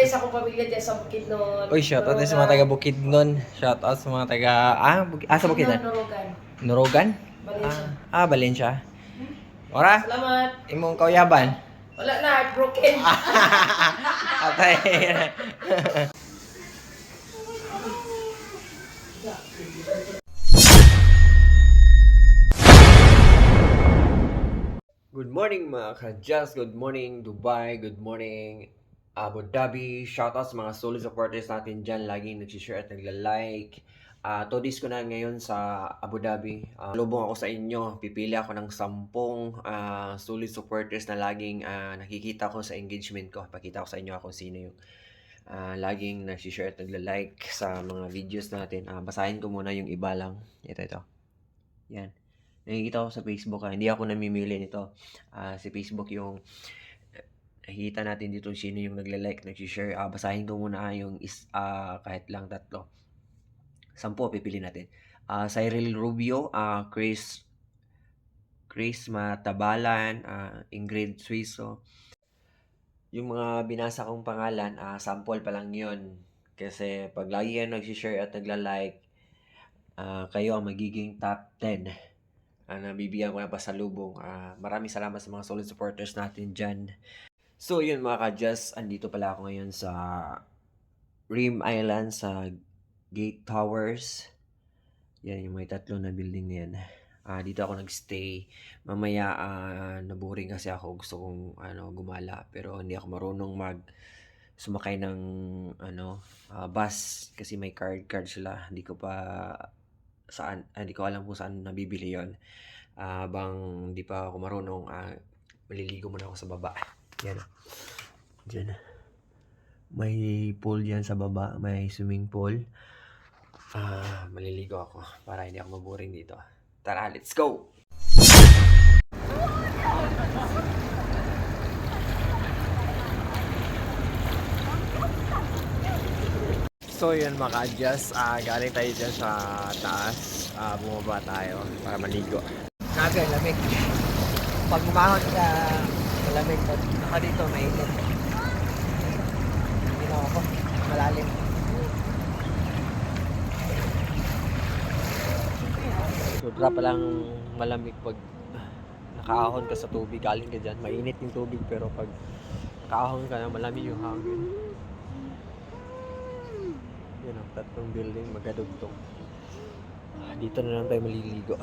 din sa akong pamilya dyan sa Bukidnon. Uy, shoutout din sa mga taga Bukidnon. Shoutout sa mga taga... sa Bukidnon? Nurugan. Nurugan? Valencia. Valencia. Ora? Salamat. Imong kauyaban? Wala na, heartbroken. Atay. Good morning mga ka-Just, good morning Dubai, good morning Abu Dhabi. Shoutout sa mga solid supporters natin dyan, laging nagsishare at nagla-like. 2 days ko na ngayon sa Abu Dhabi. Lubong ako sa inyo, pipili ako ng 10 solid supporters na laging nakikita ko sa engagement ko. Pakita ko sa inyo kung sino yung laging nagsishare at nagla-like sa mga videos natin. Basahin ko muna yung iba lang. Ito. Yan. Nakikita ko sa Facebook, hindi ako namimili nito. Si Facebook yung nakikita natin dito sino yung nagla-like, nag-share. Basahin ko muna yung kahit lang 3. 10 pipili natin. Cyril Rubio, Chris Matabalan, Ingrid Suizo. Yung mga binasa kong pangalan, sample pa lang yun. Kasi pag lagi yan nag-share at nagla-like, kayo ang magiging top 10. Nabibigyan ko na pasalubong. Maraming salamat sa mga solid supporters natin dyan. So yun mga ka-Just, andito pala ako ngayon sa Rim Island sa Gate Towers. Yan yung may 3 na building na yan. Dito ako nagstay. Mamaya naboring kasi ako. Gusto kong gumala pero hindi ako marunong sumakay ng bus kasi may card sila. Hindi ko alam kung saan nabibili yon. Bang hindi pa ako marunong, maliligo muna ako sa baba. Yan. Diyan. May pool yan sa baba, may swimming pool. Maliligo ako para hindi ako maboring dito. Tara, let's go! So yun mga ka-Just, galing tayo dyan sa taas. Bumaba tayo para maligo. Naga, lamig. Pag bumahon ka, malamig. Pag naka dito, mainit. Hindi na ako, malalim. Sobra palang malamig pag nakaahon ka sa tubig. Galing ka dyan, mainit yung tubig. Pero pag nakaahon ka na, malamig yung hangin. Yan ang 3 building, magadugtong. Dito na lang tayo maliligo.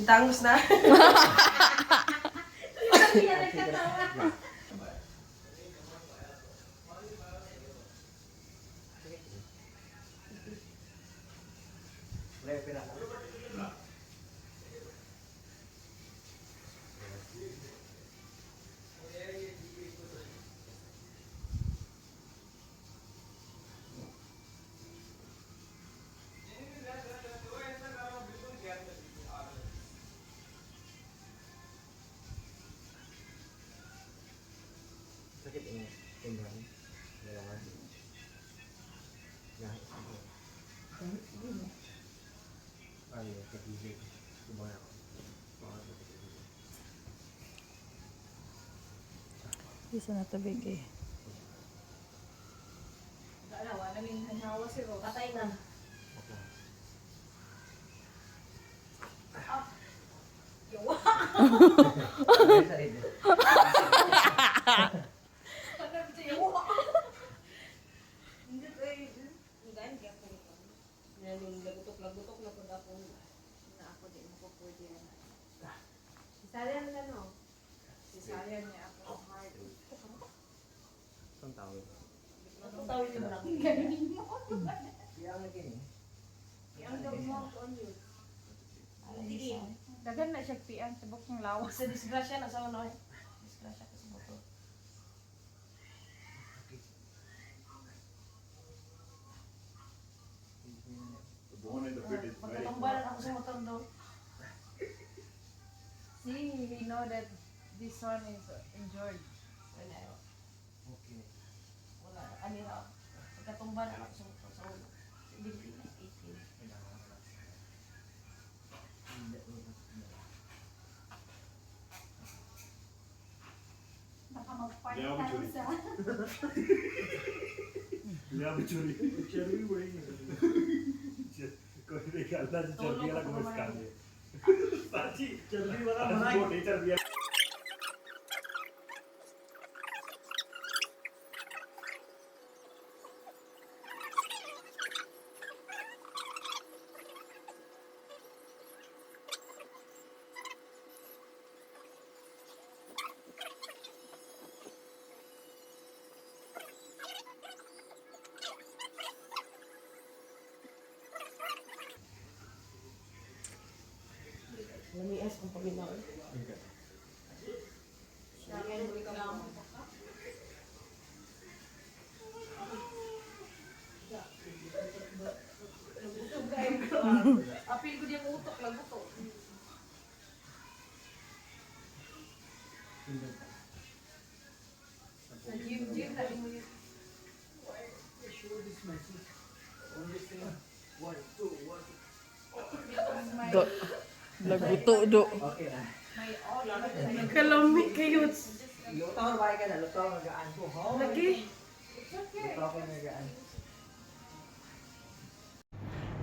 Tangos na. Sakit ini pinggang. Lawan. Nah, ayo ketiga. Gimana? Bisa na tabig eh. Wala nang hanhawa si Ro. Patay na. Lagutok na pud ako na ako di mo ko pwede yan. Cesarean na no. Cesarean niya ako hard. Saan tawag? Ang tawid mo lang. Yang lagi ni. Ang daw mo ko yun. Sige. Dagan na siya pian sa bukong lawas. Sa disgrasya na sa ano eh. Disgrasya ka sa motor. Pagkatambalan ako sa motor daw. See, we know that This one is enjoyed. Wala. Okay. Wala. Ano raw? Pagkatumba na ako sa ulo. Binti na 18. Baka magparty Yeah, tayo we sa... लिया बिचूरी चर्बी बढ़ेगी कोई देख अल्लाह से चर्बी वाला गोश्त खा ले साची चर्बी वाला बना मोटी चर्बी Lamias kung paminaw. Siya mo ikaw. Apil ko diyang utok, laguto. Sa gym na mo yun. Do. Laguto do. Okay na. May all. Kalami kayo. Lutaw na ba ka na? Lutaw na gaan ko. Lagi. Lutaw ko na gaan.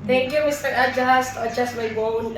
Thank you, Mr. Adjust, to adjust my bone.